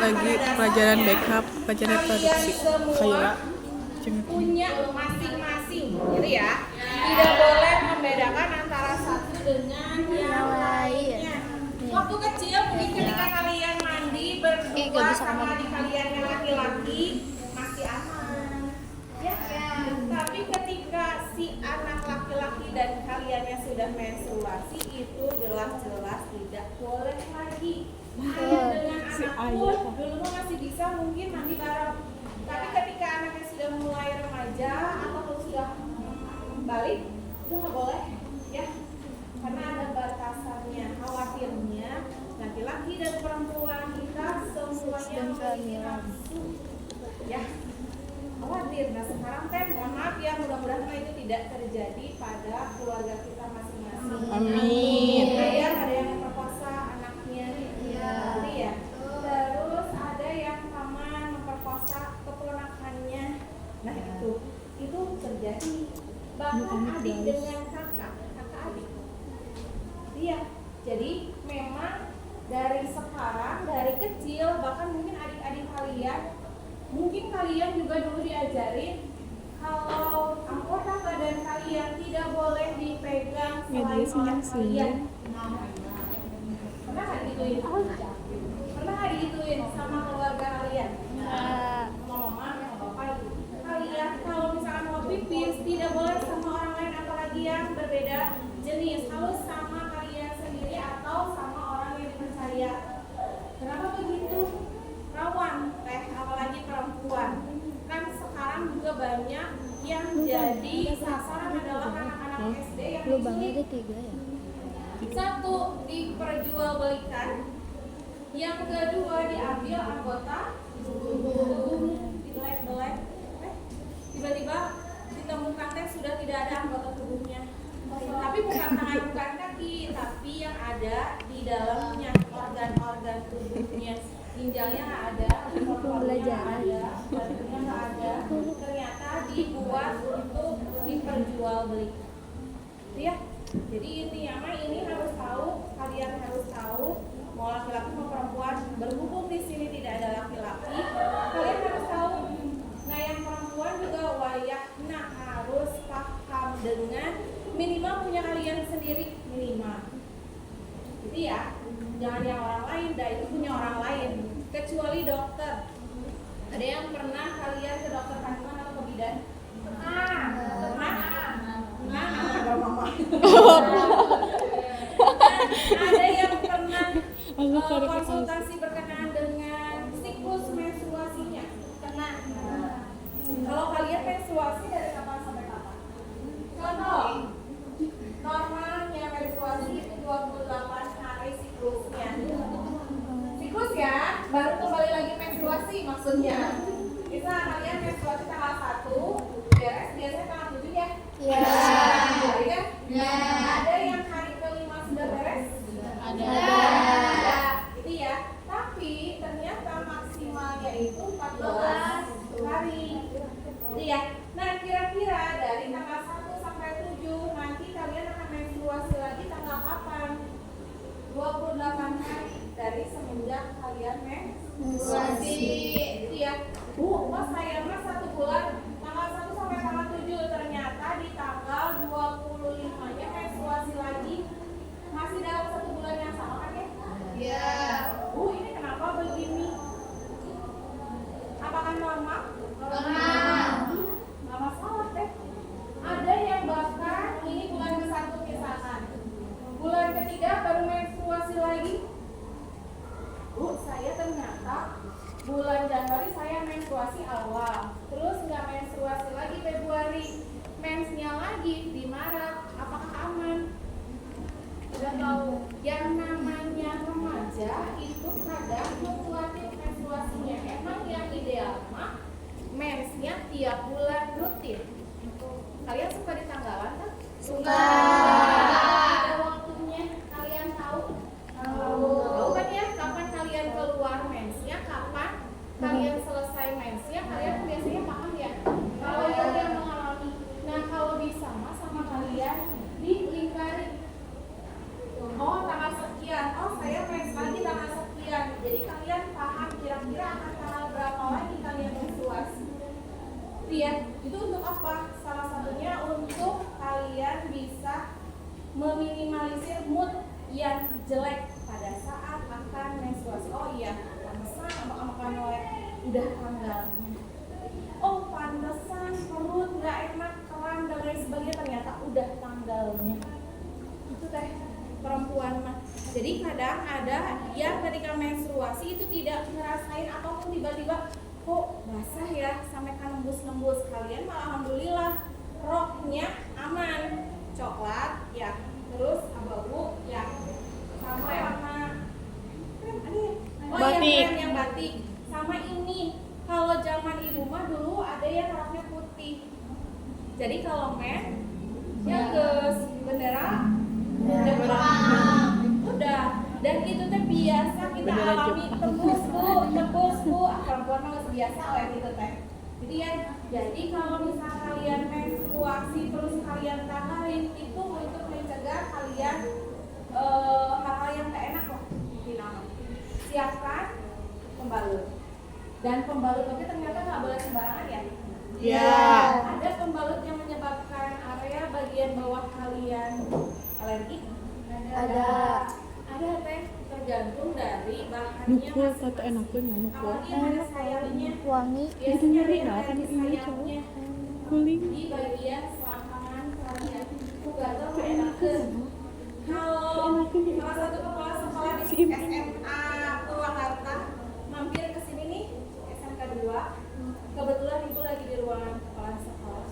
lagi pelajaran backup, pelajaran reproduksi. Kayak punya masing-masing, gitu ya. Tidak boleh membedakan antara satu dengan yang lainnya. Waktu kecil mungkin ketika kalian mandi berdua sama adik kalian yang laki-laki masih aman, ya. Tapi ketika si anak laki-laki dan kaliannya sudah menstruasi itu jelas-jelas tidak boleh lagi. Dengan anak pun dulu masih bisa mungkin mandi bareng. Tapi ketika anaknya sudah mulai remaja atau sudah balik, itu nggak boleh, ya, karena ada batasannya. Khawatirnya laki-laki dan perempuan kita semuanya memiliki nafsu, ya, khawatir. Nah sekarang mohon maaf ya, mudah-mudahan itu tidak terjadi pada keluarga kita masing-masing. Amin. Ada yang memperkosa anaknya, ya. Terus ada yang paman memperkosa keponakannya. Nah itu terjadi. Bahkan adik dengan kakak adik. Iya. Jadi memang dari sekarang, dari kecil, bahkan mungkin adik-adik kalian, mungkin kalian juga dulu diajarin kalau anggota badan kalian tidak boleh dipegang selain oleh kalian. Pernah nggak digituin? Pernah nggak digituin sama keluarga kalian? Sama mama, sama bapak gitu. Kalian kalau misalkan mau pipis tidak boleh sama orang lain, apalagi yang berbeda jenis. Harus sama kalian sendiri atau sama orang yang dipercaya. Kenapa begitu? Rawan, apalagi perempuan. Kan sekarang juga banyak yang jadi sasaran adalah anak-anak SD yang diculik. Satu, diperjualbelikan. Yang kedua, diambil anggota tubuhnya, dibelek-belek. Tiba-tiba ditemukan sudah tidak ada anggota tubuhnya. Tapi bukan tangan, bukan kaki, tapi yang ada di dalamnya organ-organ tubuhnya. Ginjalnya nggak ada, paru-parunya nggak ada, jantungnya nggak ada. Ternyata dibuat untuk diperjualbelikan. Ya. Jadi intinya ini harus tahu, kalian harus tahu, mau laki-laki mau perempuan, berhubung di sini tidak ada laki-laki, kalian harus tahu. Nah yang perempuan juga wayahna harus paham dengan minimal punya kalian sendiri, minimal. Jadi ya, jangan yang orang lain, itu punya orang lain. Kecuali dokter. Ada yang pernah kalian ke dokter kandungan atau ke bidan? Pernah? Ada mama. Ada yang pernah konsultasi berkenaan dengan siklus menstruasinya? Pernah. Kalau kalian menstruasi dari kapan sampai kapan? Contoh, normalnya menstruasi itu 28 hari siklusnya. Siklus ya, baru kembali lagi menstruasi maksudnya. Bisa kalian menstruasi tanggal 1, beres biasanya tanggal 7 ya? Iya. Ada yang hari kelima sudah beres? Ada. Itu ya. Tapi ternyata maksimalnya itu 14 hari. Jadi ya. Nah kira-kira dari tanggal 1 sampai 7 nanti kalian akan menstruasi lagi tanggal kapan? 28 hari dari semenjak kalian menstruasi. Itu ya. Mas saya mas 1 bulan tanggal 1 sampai tanggal 7, ternyata di tanggal 25-nya menstruasi lagi. Masih dalam 1 bulan yang sama kan ya? Iya. Ini kenapa begini? Apakah normal? Normal. Nggak masalah deh. Ada yang bahkan ini bulan ke-1 misalkan, bulan ketiga baru menstruasi lagi. Saya ternyata bulan Januari saya menstruasi awal, terus nggak menstruasi lagi Februari, mensnya lagi di Maret. Apakah aman? Udah tahu. Yang namanya remaja itu kadang fluktuatif menstruasinya. Emang yang ideal mah mensnya tiap bulan rutin. Kalian suka di tanggalan kan? Suka. Ada waktunya kalian tahu? Tahu kan ya kapan kalian keluar mensnya, kapan kalian selesai mensnya, kalian biasanya paham ya? Kalau yang mengalami. Nah kalau bisa mas sama kalian dilingkari. Oh tanggal sekian, oh saya mens lagi tanggal sekian. Jadi kalian Lihat, itu untuk apa? Salah satunya untuk kalian bisa meminimalisir mood yang jelek pada saat akan menstruasi. Oh iya, pantesan sama melek udah tanggalnya. Oh pantesan perut nggak enak, kram dan lain sebagainya, ternyata udah tanggalnya. Itu teh perempuan mah. Jadi kadang ada yang ketika menstruasi itu tidak ngerasain apapun, tiba-tiba kok basah ya sampai kan nembus-nembus. Kalian malah alhamdulillah roknya aman, coklat ya, terus abu-abu ya, sama warna krem ada ya? Oh Batik. iya, krem yang batik. Sama ini, kalau zaman ibu mah dulu ada yang roknya putih. Jadi kalau men ya guys bendera udah, dan itu teh biasa kita Bendera alami, tembus bu, perempuan mah geus biasa oleh gitu teh. Jadi kalau misal kalian menstruasi terus kalian tahanin, itu untuk mencegah kalian hal-hal yang gak enak lah. Siapkan pembalut, dan pembalut itu ternyata nggak boleh sembarangan ya. Ya. Ada pembalut yang menyebabkan area bagian bawah kalian alergi? Ada teh, tergantung dari bahannya Nukul kata masing-masing. enaknya nukul. Apalagi yang ada sayapnya, wangi biasanya nyeri yang lah, ada kan di ini sayapnya Kuling. di bagian selangkangan kalian. Gatel enakeun. Kalau salah satu kepala sekolah di SMA Purwakarta mampir ke sini nih, SMK 2. Kebetulan ibu lagi di ruangan kepala sekolah.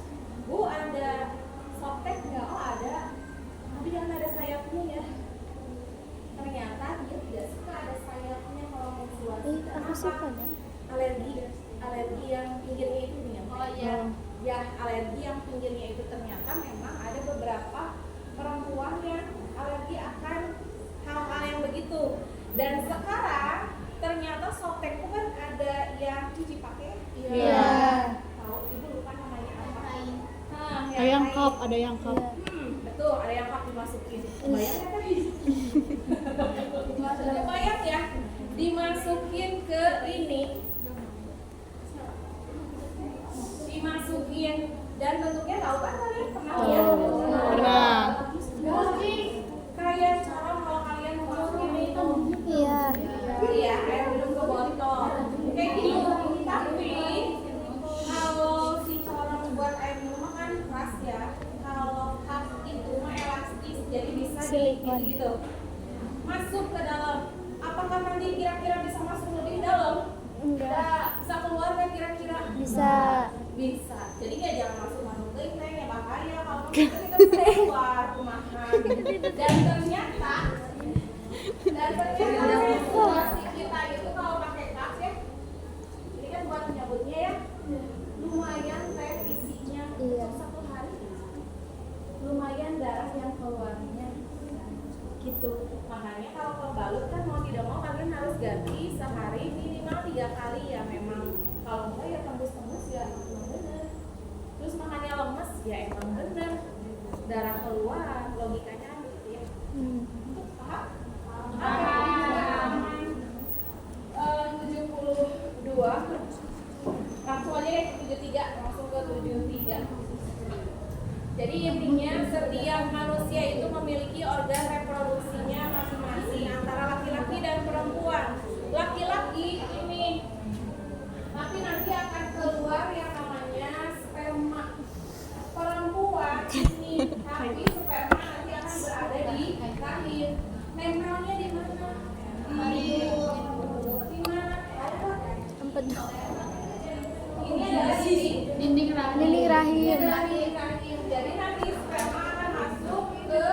Bu, ada softtek nggak? Oh ada. Tapi jangan ada sayapnya ya. Ternyata dia tidak suka ada sayapnya kalau menstruasi. aku suka deh. Alergi yang pinggirnya itu nih. Oh iya. Ya, alergi yang pinggirnya itu ternyata memang ada beberapa perempuan yang alergi akan hal-hal yang begitu. Dan sekarang ternyata softtek itu kan ada yang cuci pakai. Iya. Tahu, ibu lupa namanya apa? Ada yang cup, ada yang cup. Betul, ada yang cup dimasukin. Bayang ya kan? Bayang ya, dimasukin ke ini, dimasukin, dan bentuknya tahu kan kalian pernah lihat? Pernah. Kayak cara kalau kalian masukin itu, Iya. iya, air minum ke botol, kayak gitu. Tapi kalau si corong buat air minum kan keras ya, kalau cup itu mah elastis, jadi bisa gitu. Masuk ke dalam. Apakah nanti kira-kira bisa masuk lebih dalam? Enggak. Bisa keluar nggak kira-kira? Bisa. Bisa. Jadi ya jangan masuk genteng ya bahaya, kalau masuk kita bisa keluar rumahan. Dan ternyata menstruasi kita itu kalau pakai tas ya, ini kan buat menyebutnya ya, lumayan teh isinya Iya. untuk 1 hari, lumayan darah yang keluarnya gitu. Makanya kalau pembalut kan mau tidak mau kalian harus ganti sehari minimal 3 kali ya memang. Kalau enggak ya tembus-tembus ya emang bener. Terus makannya lemes ya emang bener, darah keluar, logikanya gitu ya. Paham? Paham. 72 langsung aja deh 73, langsung ke 73. Jadi intinya setiap manusia itu memiliki organ reproduksinya masing-masing antara laki-laki dan perempuan. Laki-laki ini, tapi nanti akan keluar yang namanya sperma. Perempuan ini, tapi sperma nanti akan berada di rahim. Nempelnya di mana? Di mana? Tempat Ini adalah di dinding rahim. Jadi nanti sperma akan masuk ke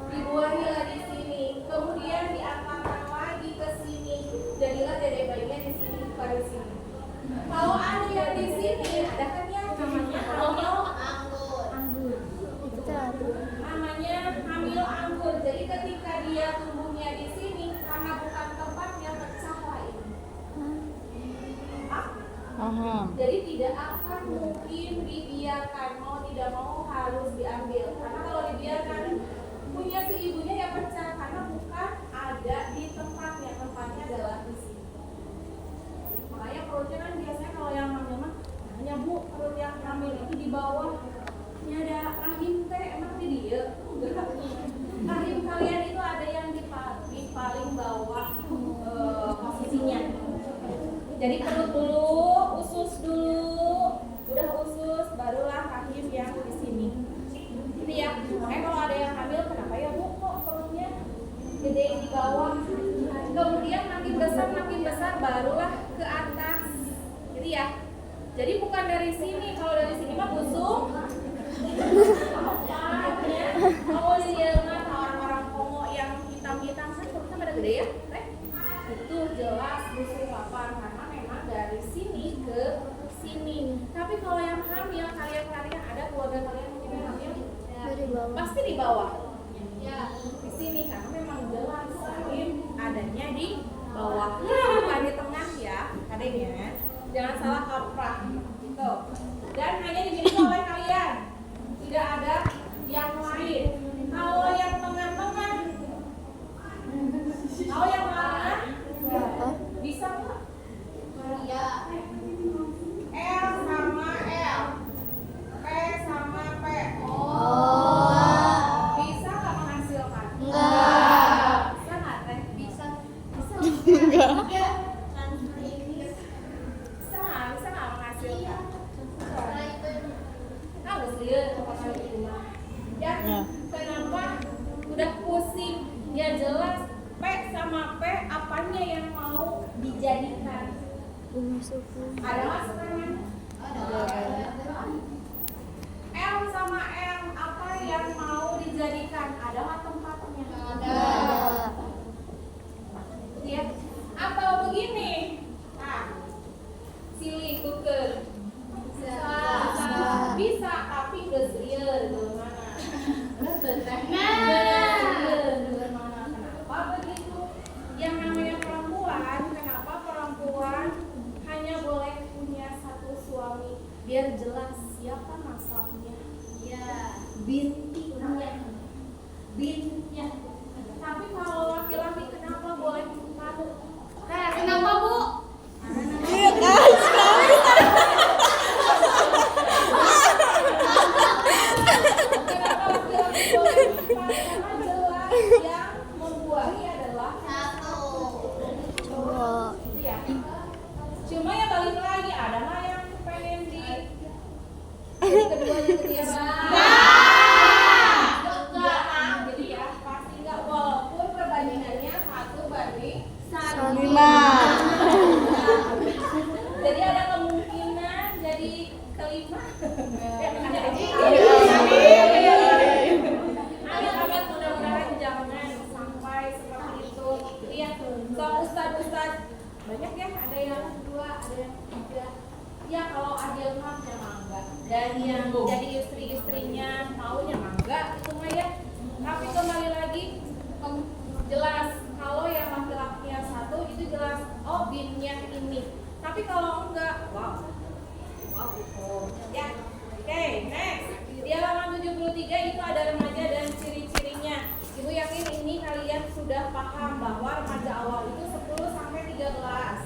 dibuanglah di sini, kemudian diantarkan lagi ke sini, jadilah dede bayinya di sini pada sini. Kalau ada yang di sini, ada kan yang namanya hamil anggur. Namanya hamil anggur. Jadi ketika dia tumbuhnya di sini, karena bukan tempatnya, pecah lah ini. Paham. Jadi tidak akan mungkin dibiarkan, mau tidak mau harus diambil. Karena kalau dibiarkan punya si ibunya ya pecah, karena bukan ada di tempatnya adalah di sini. Makanya perutnya kan biasanya Jadi perut dulu, usus dulu, udah usus, barulah rahim yang di sini. Ini ya. Makanya kalau ada yang hamil, kenapa ya bu kok perutnya gede di bawah? Kemudian makin besar, barulah ke atas. Jadi ya. Jadi bukan dari sini. Kalau dari sini mah busuk. Kalau lihat orang-orang Kongo yang hitam-hitam kan perutnya pada gede ya, itu jelas busuk lapar karena memang dari sini ke sini. Tapi kalau yang hamil, kalian ada keluarga kalian mungkin yang hamil, Dari bawah. pasti di bawah. Ya, di sini karena memang jelas rahim adanya di bawah, bukan di tengah ya, adanya. Jangan salah kaprah gitu. Dan hanya dimiliki oleh kalian. Tidak ada yang lain. Kalau yang tengah-tengah, kalau yang mana? Bisa nggak? Iya. L sama L, P sama P. Bisa nggak menghasilkan? Enggak. Bisa nggak teh? Bisa. Bisa. Enggak. Bisa nggak menghasilkan? Harus lihat apa di rumah. Ya. Ya. Kenapa? Udah pusing. Ya jelas. P sama P apanya yang mau dijadikan? Bumi suku. Ada masukannya? L sama M apa yang mau dijadikan? Ada nggak tempatnya? Ada. Ya. Atau begini? Nah, silih tuker. Bisa, tapi geus lieur mana? Kenapa begitu? Yang namanya perempuan, kenapa perempuan hanya boleh punya satu suami? Biar jelas siapa nasabnya. Ya, bintinya. Tapi kalau laki-laki kenapa boleh empat? Nah, kenapa bu? Iya kan sekali. Kenapa laki-laki boleh empat? Karena jelas yang membuahi adalah Cowok. gitu ya. Cuma ya balik lagi, ada nggak yang pengen di jadi keduanya ketiga? Enggak, jadi ya pasti enggak, walaupun perbandingannya 1:5. Jadi ada kemungkinan jadi kelima. Amin, mudah-mudahan jangan sampai seperti itu. Iya, so ustad banyak ya, ada yang 2, ada yang 3. Ya kalau adil mah ya mangga. Dan yang jadi istri-istrinya maunya mangga itu mah ya. Tapi kembali lagi jelas kalau yang laki-lakinya 1 itu jelas oh binnya ini. Tapi kalau enggak, wow ya. Oke, next. Di halaman 73 itu ada remaja dan ciri-cirinya. Ibu yakin ini kalian sudah paham bahwa remaja awal itu 10 sampai 13.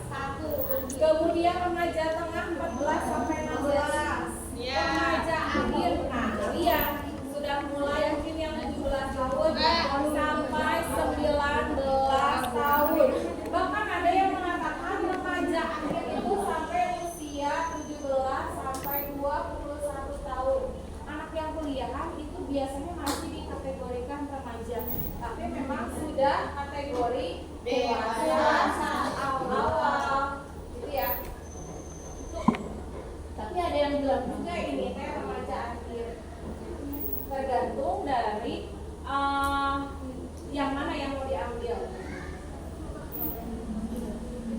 Kemudian remaja tengah 14 sampai 16. Remaja akhir, nah kalian sudah mulai mungkin yang 17 tahun sampai 19 tahun. Bahkan ada yang mengatakan remaja akhir itu sampai usia 17 sampai 21 tahun. Anak yang kuliahan itu biasanya masih dikategorikan remaja, tapi memang sudah kategori dewasa awal gitu ya. Tapi ada yang bilang juga ini teh remaja akhir, tergantung dari yang mana yang mau diambil.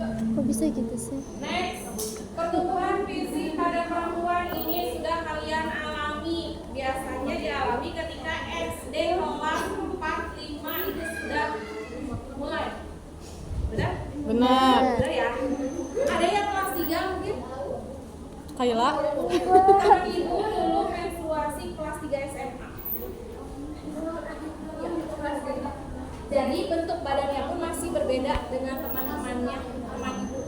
Kok bisa gitu sih? Next, pertumbuhan fisik pada perempuan ini sudah kalian alami. Biasanya dialami ketika SD kelas 4, 5 itu sudah mulai. Benar? Benar. Benar ya? Ada yang kelas 3 mungkin? Kayla. Karena ibu dulu menstruasi kelas 3 SMA. Ya, kelas 3. Jadi bentuk badannya pun masih berbeda dengan teman-temannya, teman ibu.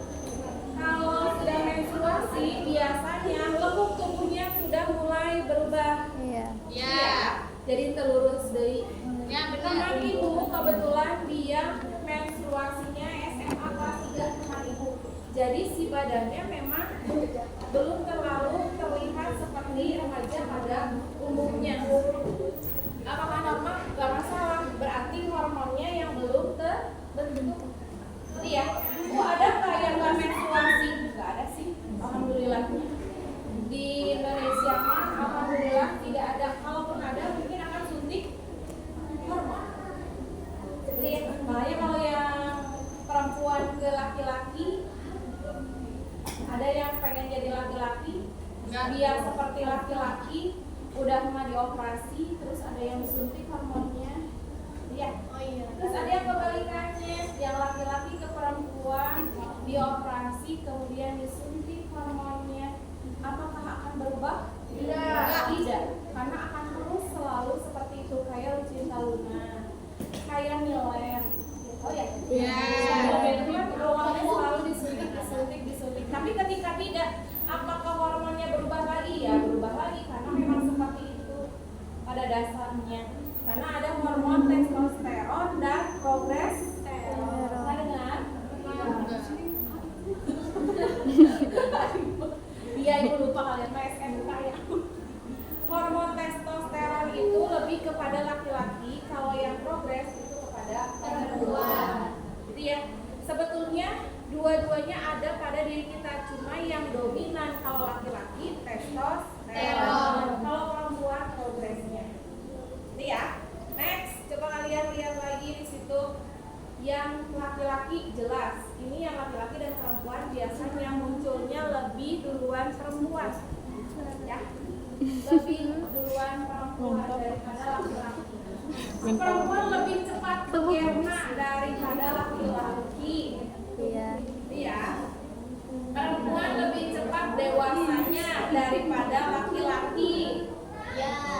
Kalau sudah menstruasi, biasanya lekuk tubuhnya sudah mulai berubah. Iya. Ya. Jadi terlurus deui. Ya, benar. Teman ibu kebetulan dia menstruasinya SMA kelas 3 teman ibu. Jadi si badannya memang belum terlalu terlihat seperti remaja pada umumnya. Apakah normal? Gak masalah. Berarti hormonnya yang belum terbentuk. Iya. Ada nggak yang nggak menstruasi? Nggak ada sih. Alhamdulillahnya. Di Indonesia mah alhamdulillah tidak ada. Kalaupun ada mungkin akan suntik hormon. Jadi makanya kalau yang perempuan ke laki-laki, ada yang pengen jadi laki-laki, biar seperti laki-laki, udah mah dioperasi, terus ada yang disuntik hormonnya. Iya. Oh iya. Terus ada yang kebalikannya, yang laki-laki ke perempuan dioperasi kemudian disuntik hormonnya. Apakah akan berubah? Tidak. Karena akan terus selalu seperti itu, kayak Lucinta Luna, kayak Milen. Oh ya. Awalnya selalu disuntik. Tapi ketika tidak, apakah hormonnya berubah lagi? Ya berubah lagi karena memang seperti itu pada dasarnya. Karena ada hormon testosteron dan progesteron. Pernah dengar? Iya, ibu lupa kalian SMK ya. Hormon testosteron itu lebih kepada laki-laki, kalau yang progres itu kepada perempuan. Jadi ya, sebetulnya dua-duanya ada pada diri kita, cuma yang dominan kalau laki-laki testosteron, kalau perempuan progresnya. Jadi ya, next, coba kalian lihat lagi di situ. Yang laki-laki jelas, ini yang laki-laki dan perempuan biasanya munculnya lebih duluan perempuan, ya, lebih duluan perempuan daripada laki-laki. Perempuan lebih cepat berkena daripada laki-laki. Iya. Perempuan lebih cepat dewasanya daripada laki-laki.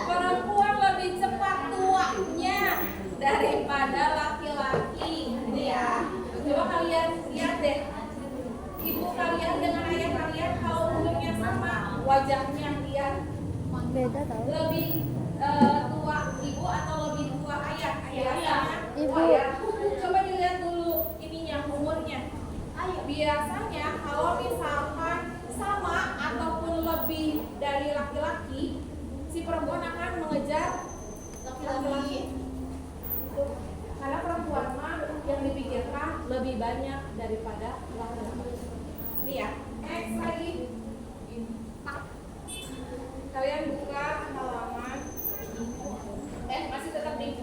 Perempuan lebih cepat tuanya daripada laki-laki. Ya. Coba kalian lihat deh. Ibu kalian dengan ayah kalian kalau umurnya sama, wajahnya lihat Beda tau. lebih tua ibu atau lebih tua ayah? Ayah. Ibu. Ayah. Coba dilihat dulu ininya umurnya. Biasanya kalau misalkan sama ataupun lebih dari laki-laki, si perempuan akan mengejar laki-laki. Karena perempuan mah yang dipikirkan lebih banyak daripada laki-laki. Ini ya. Next lagi. Kalian buka halaman. Masih tetap nih.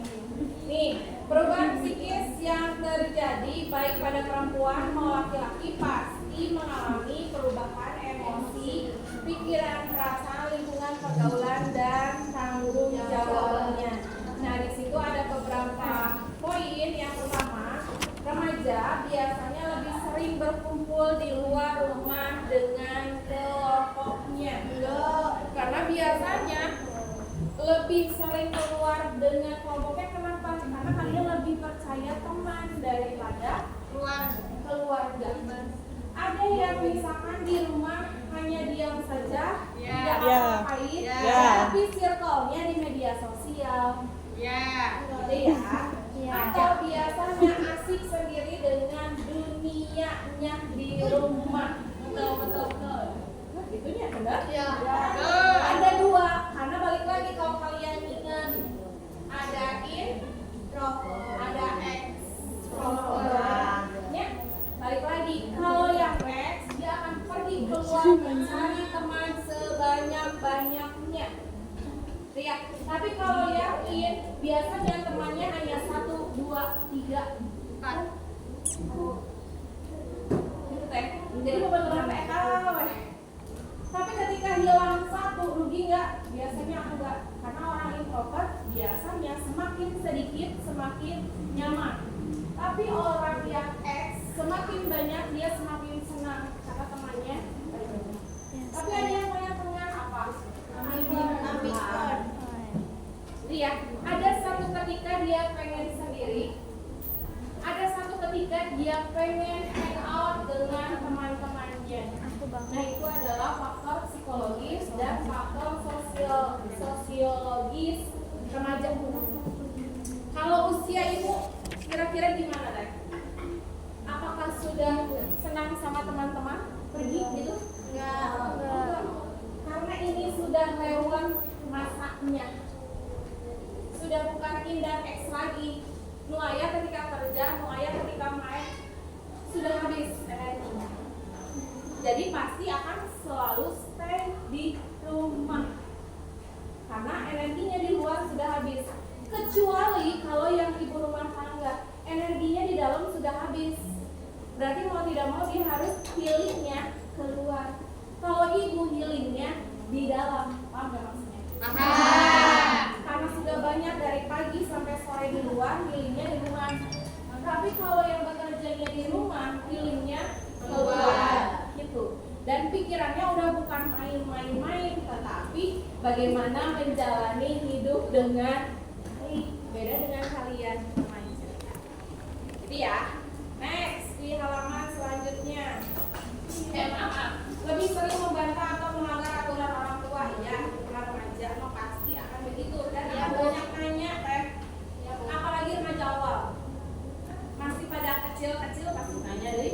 Nih, perubahan psikis yang terjadi baik pada perempuan maupun laki-laki pasti mengalami perubahan emosi, pikiran, perasaan, lingkungan, pergaulan, dan tanggung jawabnya. Nah, di situ ada beberapa poin. Yang pertama, remaja biasanya lebih sering berkumpul di luar rumah dengan kelompoknya. Karena biasanya lebih sering keluar dengan kelompoknya. Kenapa? Karena kalian lebih percaya teman daripada keluarga. Ada yang misalkan di rumah hanya diam saja, tidak ngapain, tapi circle-nya di media sosial. Gitu ya. Atau biasanya asik sendiri dengan dunianya di rumah. Betul. Gitunya benar? Ada dua, karena balik lagi kalau kalian ingat, ada introvert, ada extrovert. Ya, balik lagi. Kalau yang X, dia akan pergi keluar mencari teman sebanyak-banyaknya. Ya, tapi kalau yang in, biasanya temannya hanya 1, 2, 3, 4. Gitu teh. Jadi beberapa tapi ketika hilang satu, rugi nggak? Biasanya enggak. Karena orang introvert biasanya semakin sedikit semakin nyaman. Tapi orang yang X semakin banyak dia semakin senang karena temannya banyak. Tapi ada yang tengah apa? Ambivert. Dia ada satu ketika dia pengen sendiri, ada satu ketika dia pengen hang out dengan teman-temannya. Nah, itu adalah faktor psikologis dan faktor sosiologis remaja. Kalau usia ibu kira-kira gimana, Teh? Apakah sudah senang sama teman-teman sudah lewat masanya. Sudah bukan in dan X lagi. Nu aya ketika kerja, nu aya ketika main, sudah habis energinya. Jadi pasti akan selalu stay di rumah karena energinya di luar sudah habis. Kecuali kalau yang ibu rumah tangga energinya di dalam sudah habis, berarti mau tidak mau dia harus healingnya keluar. Kalau ibu healingnya di dalam, paham gak maksudnya? Karena sudah banyak dari pagi sampai sore di luar, healingnya di rumah. Tapi kalau yang bekerjanya di rumah, healingnya keluar, gitu. Dan pikirannya udah bukan main-main, tetapi bagaimana menjalani hidup dengan baik. Beda dengan kalian mindset. Jadi ya, next di halaman selanjutnya. Maaf, lebih sering membantah atau melanggar aturan orang tua, ya, aturan remaja, pasti akan begitu. Dan yang banyak nanya, apalagi remaja awal, masih pada kecil-kecil pasti nanya deh.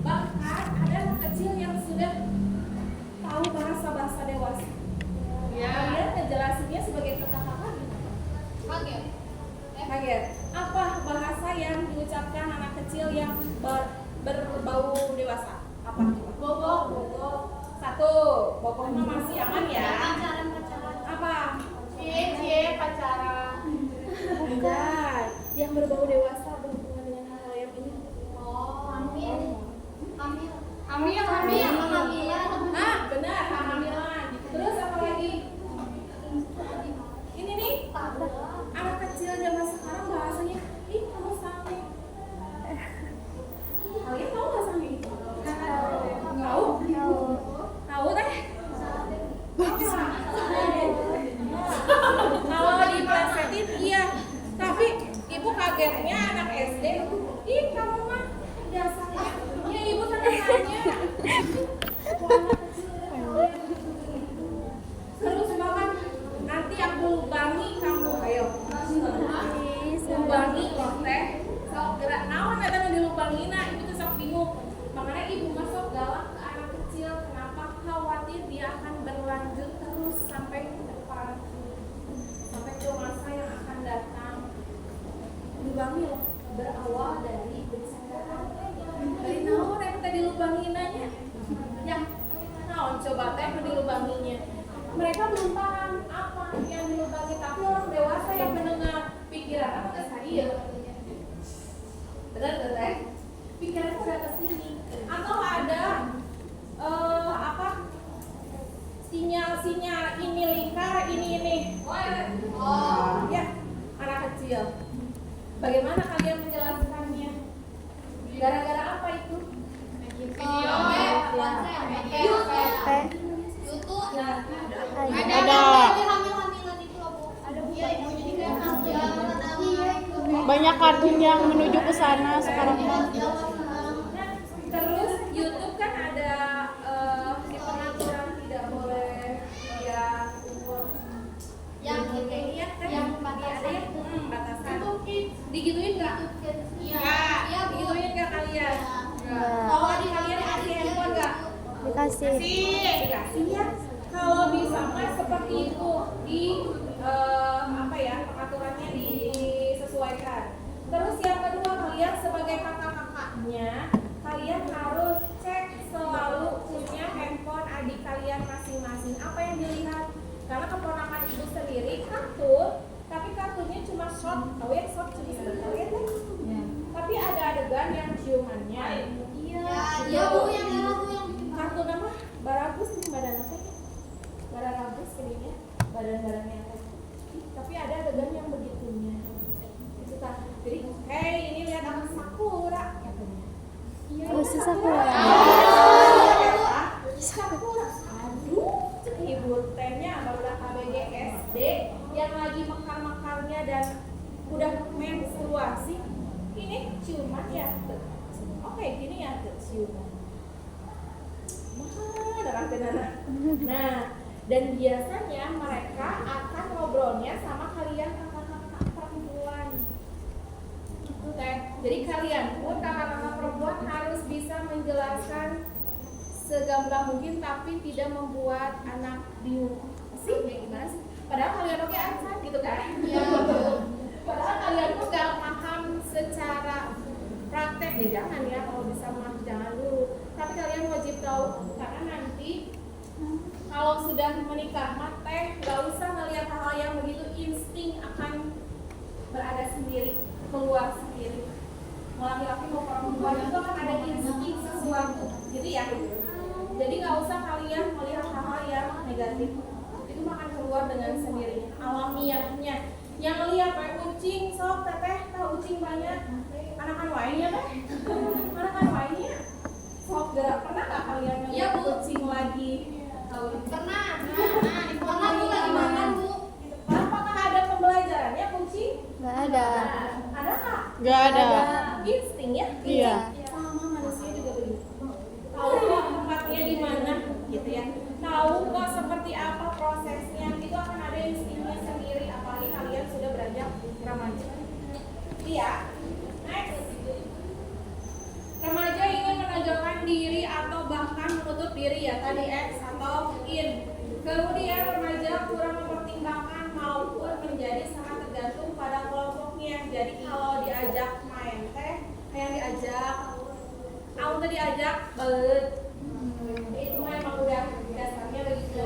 Bahkan ada anak kecil yang sudah tahu bahasa dewasa. Kalian ngejelasinnya sebagai kakak-kakak gitu. Kaget. Apa bahasa yang diucapkan anak kecil yang berbau dewasa? Apa? Bobok. Satu, boboknya masih aman ya? Pacaran. Apa? Cie, pacaran. Bukan. Yang berbau dewasa berhubungan dengan hal yang ini. Hamilan. Benar, hamilan. Terus apa lagi? Ini nih, anak kecil zaman sekarang bahasanya, ih kamu sange. Kalian tahu nggak sange itu? Tahu teh? Kalau diplesetin iya, tapi ibu kagetnya anak SD, ih kamu mah dasarnya, ya ibu kan nanya. Terus banget, nanti aku lubangi kamu, ayo. Lubangi loh teh, sok gerak naon eta nu dilubangina, ibu tuh sok bingung. Makanya ibu masuk galak ke anak kecil, kenapa khawatir dia akan berlanjut terus sampai ke depan, sampai ke masa yang akan datang. Lubangi loh, berawal dari bercandaan. Dari naon eta dilubanginanya? Ya, naon coba teh dilubanginya. Mereka belum paham apa yang dilubangi, tapi orang dewasa yang mendengar pikiran apa saya. Benar teh? Pikiran udah ke sini. Atau ada sinyal ini lingkar, ini. Ya, anak kecil. Bagaimana kalian menjelaskannya? Gara-gara apa itu? Banyak kartun yang menuju ke sana sekarang. Terus YouTube kan ada di pengaturan tidak boleh yang ini ya kan yang ada ya batasan. Digituin nggak? Iya. Digituin nggak kalian? Kalau adik kalian dikasih handphone nggak? Dikasih. Dikasih ya. Kalau bisa mah seperti itu di pengaturannya disesuaikan. Terus yang kedua, kalian sebagai kakak-kakaknya, kalian harus cek selalu punya handphone adik kalian masing-masing. Apa yang dilihat? Karena keponakan ibu sendiri kartun, tapi kartunnya cuma short. Tahu ya short cuma sebentar ya kan? Tapi ada adegan yang ciumannya. Iya bu, yang kartun apa? Baragus nih badan apa ya? Baragus kayaknya badan-badannya apa? Tapi ada adegan yang begitunya. Itu kan. Jadi, hey ini lihat aku Sakura. Oh, si Sakura. Sakura. Aduh, ibu tehnya barudak KBG SD yang lagi mekar-mekarnya dan udah menstruasi. Ini ciuman ya. Oke, gini ya ciuman. Nah, dan biasanya mereka akan ngobrolnya sama kalian kakak-kakak perempuan. Gitu teh. Jadi kalian pun kakak-kakak perempuan harus bisa menjelaskan segamblang mungkin tapi tidak membuat anak bingung sih kayak gimana sih, padahal kalian oke aja gitu kan ya. Padahal kalian tuh gak paham secara praktek ya, jangan ya, kalau bisa mah jangan dulu, tapi kalian wajib tahu karena nanti kalau sudah menikah mah teh gak usah ngelihat hal-hal yang begitu, insting akan berada sendiri, keluar sendiri. Mau laki-laki mau perempuan itu akan ada insting sesuatu gitu ya. Jadi nggak usah kalian melihat hal-hal yang negatif, itu akan keluar dengan sendirinya, alamiahnya. Yang lihat kayak kucing, sok teteh tahu kucing banyak, anakan wainnya teh, anakan wainnya. Sok gak pernah nggak kalian ngeliat kucing lagi? Pernah. Pernah bu lagi makan bu. Apakah ada pembelajarannya kucing? Nggak ada. Ada nggak? Nggak ada. Insting ya? Iya. Sama manusia juga begitu. Tahu kok tempatnya di mana, gitu ya. Tahu kok seperti apa prosesnya, itu akan ada instingnya sendiri. Apalagi kalian sudah beranjak remaja. Iya. Next. Remaja ingin menonjolkan diri atau bahkan menutup diri ya, tadi X atau in. Kemudian remaja kurang mempertimbangkan maupun menjadi sangat tergantung pada kelompoknya. Jadi kalau diajak main teh, kayak diajak, aku tuh diajak belet, itu mah emang udah dasarnya begitu,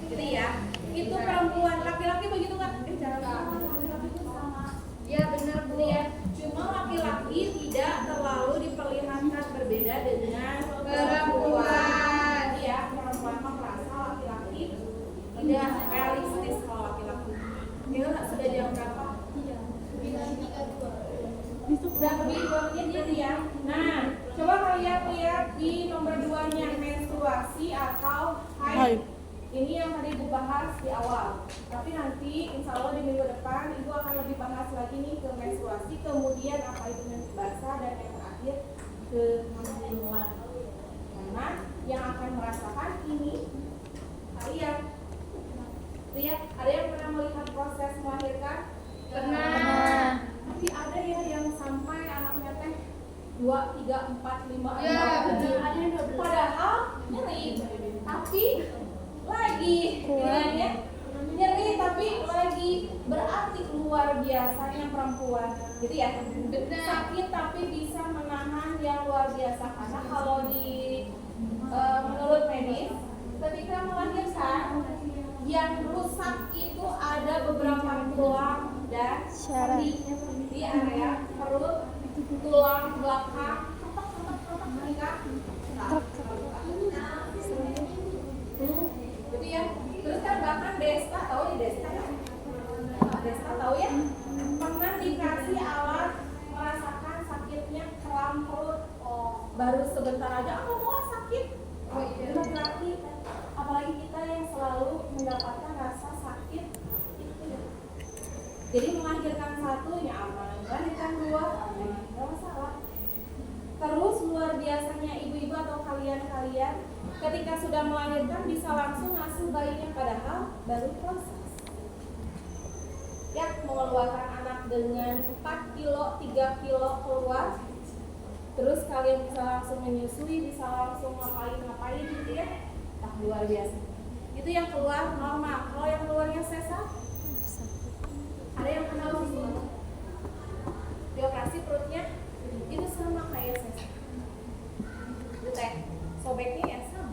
gitu ya. Itu perempuan, laki-laki begitu kan? Jangan laki-laki itu sama. Ya benar bu ya. Cuma laki-laki tidak terlalu diperlihatkan berbeda dengan perempuan. Ya perempuan mah merasa laki-laki tidak realistis kalau laki-laki. Itu sudah jam berapa? Udah lebih 2 menit ya. Nah, coba kalian lihat di nomor 2-nya, menstruasi atau haid. Ini yang tadi Ibu bahas di awal. Tapi nanti insya Allah di minggu depan Ibu akan lebih bahas lagi nih ke menstruasi, kemudian apa itu mimpi basah, dan yang terakhir kehamilan. Karena yang akan merasakan ini kalian. Lihat, ada yang pernah melihat proses melahirkan? Pernah. Tapi ada ya yang sampai anaknya teh 2, 3, 4, 5, 6, 7. Padahal nyeri, tapi lagi ya, nyeri tapi lagi, berarti luar biasanya perempuan, gitu ya. Sakit tapi bisa menahan yang luar biasa, karena kalau di menurut medis, ketika melahirkan yang rusak itu ada beberapa tulang dan sendi di area perut, tulang belakang, gitu ya. Terus kan bahkan Desta tahu ya, Desta tahu ya, pernah dikasih alat merasakan sakitnya keram perut, baru sebentar aja mau sakit. Itu berarti apalagi kita yang selalu mendapatkan rasa sakit itu ya. Jadi melahirkan satu ya aman, melahirkan 2 nggak masalah. Terus luar biasanya ibu-ibu atau kalian-kalian ketika sudah melahirkan bisa langsung ngasuh bayinya, padahal baru proses. Ya, mengeluarkan anak dengan 4 kilo, 3 kilo keluar. Terus kalian bisa langsung menyusui, bisa langsung ngapain gitu ya. Nah, luar biasa. Itu yang keluar normal. Kalau yang keluarnya sesar, ada yang kenal sih? Di operasi perutnya itu sama kayak sesar. Teh, sobeknya ya sama,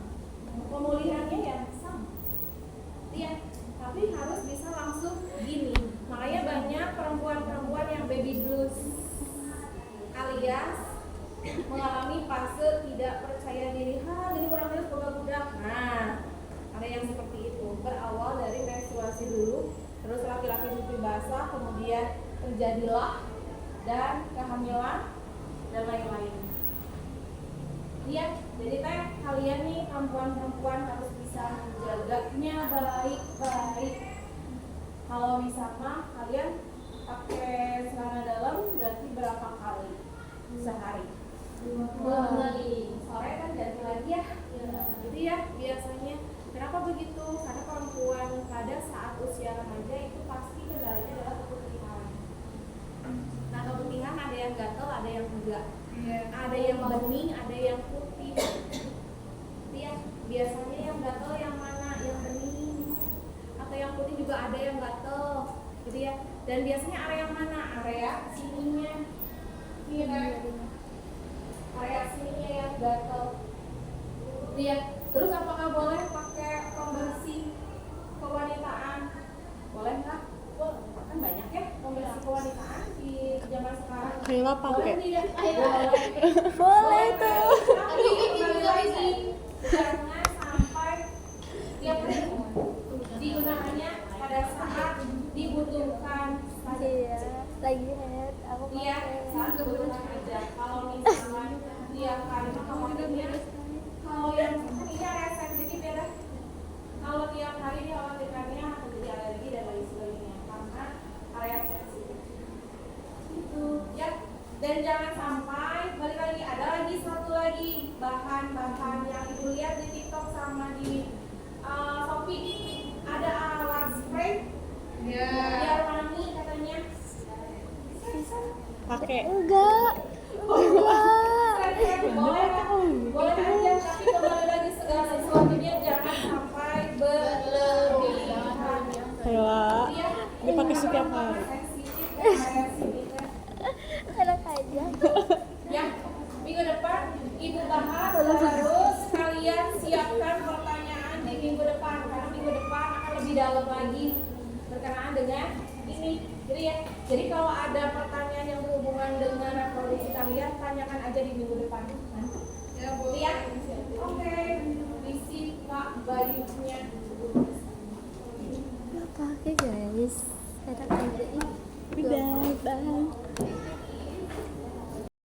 pemulihannya ya sama. Iya, tapi harus bisa langsung gini. Makanya banyak perempuan-perempuan yang baby blues alias mengalami fase tidak percaya diri. Jadi kurang terus budak-budak. Nah, ada yang seperti itu. Berawal dari menstruasi dulu, terus laki-laki mimpi basah, kemudian terjadilah dan kehamilan dan lain-lain. Iya, jadi teh kalian nih perempuan-perempuan harus bisa menjaganya baik-baik. Kalau misalnya kalian pakai celana dalam ganti berapa kali sehari? 2 kali. Sore kan ganti lagi ya. Jadi ya biasanya. Kenapa begitu? Karena perempuan pada saat usia remaja itu pasti kendalanya adalah keputihan. Nah, keputihan ada yang gatel, ada yang enggak. Ada yang bening, ada yang putih. ya. Biasanya yang gatel yang mana? Yang bening atau yang putih juga ada yang gatel gitu ya. Dan biasanya area yang mana? Area sininya. Iya kan? Area sininya yang gatel. Iya. Terus apakah boleh pakai pembersih kewanitaan? Boleh nggak? Kan banyak ya pembersih kewanitaan di zaman sekarang. Kayla Boleh pakai. tidak? Boleh tuh. Tapi kembali lagi, jangan sampai tiap hari digunakannya pada saat dibutuhkan saja. Iya, lagi head aku Iya, saat kebutuhan aja. Kalau misalkan tiap hari khawatirnya, kalau yang ini area sensitif ya kan? Kalau tiap hari dikhawatirkannya terjadi alergi dan lain sebagainya karena area sensitif. Itu ya. Dan jangan sampai balik lagi, ada lagi satu lagi bahan-bahan yang ibu lihat di TikTok sama di Shopee. Ada alat spray biar wangi katanya. Pakai. enggak Boleh aja, tapi kembali lagi segala sesuatunya jangan sampai berlebihan. Kayla, Iya, dia pakai setiap hari. sensitif dan area sensitif. enak aja. Ya, minggu depan ibu bahas terus kalian siapkan pertanyaan di minggu depan karena minggu depan akan lebih dalam lagi berkenaan dengan ini. Jadi ya, jadi kalau ada pertanyaan yang berhubungan dengan reproduksi kalian tanyakan aja di minggu depan nanti. Ya, Bu. Ya. Oke, visi Pak Bayunya. Nggak pakai guys.